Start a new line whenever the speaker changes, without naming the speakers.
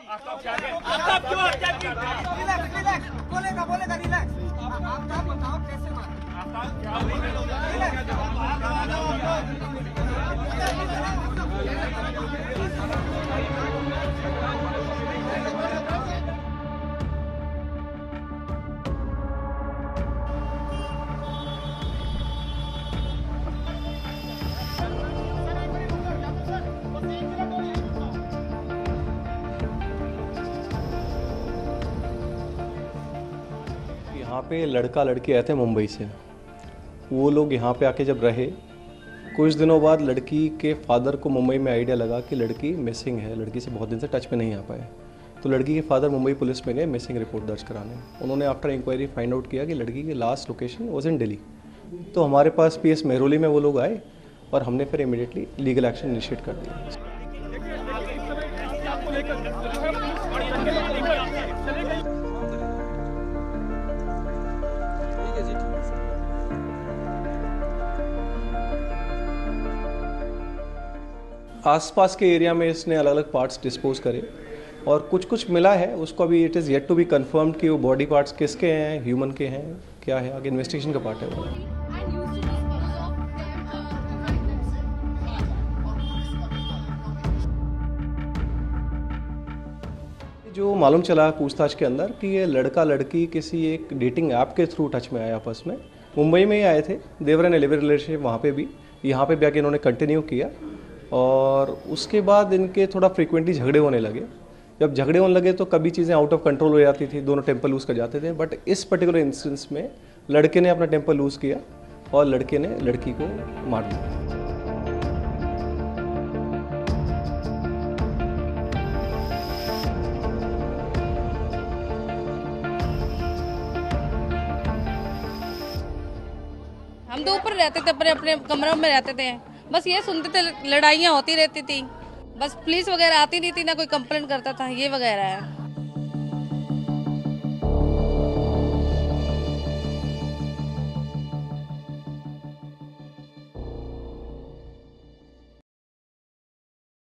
आफ्ताब क्यों हत्या की?
रिलैक्स, बोलेगा रिलैक्स। आप बताओ कैसे मारा?
आफ्ताब क्या
यहाँ पे लड़का लड़की आए थे मुंबई से। वो लोग यहाँ पे आके जब रहे, कुछ दिनों बाद लड़की के फादर को मुंबई में आइडिया लगा कि लड़की मिसिंग है, लड़की से बहुत दिन से टच में नहीं आ पाए। तो लड़की के फादर मुंबई पुलिस में गए मिसिंग रिपोर्ट दर्ज कराने। उन्होंने आफ्टर इंक्वायरी फाइंड आउट किया कि लड़की की last location was in Delhi. तो हमारे पास PS मेहरौली में वो लोग आए और हमने फिर इमीडिएटली लीगल एक्शन इनिशिएट कर दिया। आसपास के एरिया में इसने अलग अलग पार्ट्स डिस्पोज करे और कुछ कुछ मिला है, उसको अभी it is yet to be confirmed कि वो बॉडी पार्ट्स किसके हैं, ह्यूमन के हैं, क्या है, आगे इन्वेस्टिगेशन का पार्ट है वो। जो मालूम चला पूछताछ के अंदर कि ये लड़का लड़की किसी एक डेटिंग ऐप के थ्रू टच में आए आपस में। मुंबई में ही आए थे, देवर एन लिविंग रिलेशनशिप वहाँ पे भी, यहाँ पे भी आके इन्होंने कंटिन्यू किया और उसके बाद इनके थोड़ा फ्रीक्वेंटली झगड़े होने लगे। जब झगड़े होने लगे तो कभी चीज़ें आउट ऑफ कंट्रोल हो जाती थी, दोनों टेम्पर लूज़ कर जाते थे। बट इस पर्टिकुलर इंस्टेंस में लड़के ने अपना टेम्पर लूज़ किया और लड़के ने लड़की को मार दिया।
हम तो ऊपर रहते थे, अपने अपने कमरों में रहते थे, बस ये सुनते थे लड़ाइयाँ होती रहती थी, बस पुलिस वगैरह आती नहीं थी, ना कोई कंप्लेंट करता था, ये वगैरह है।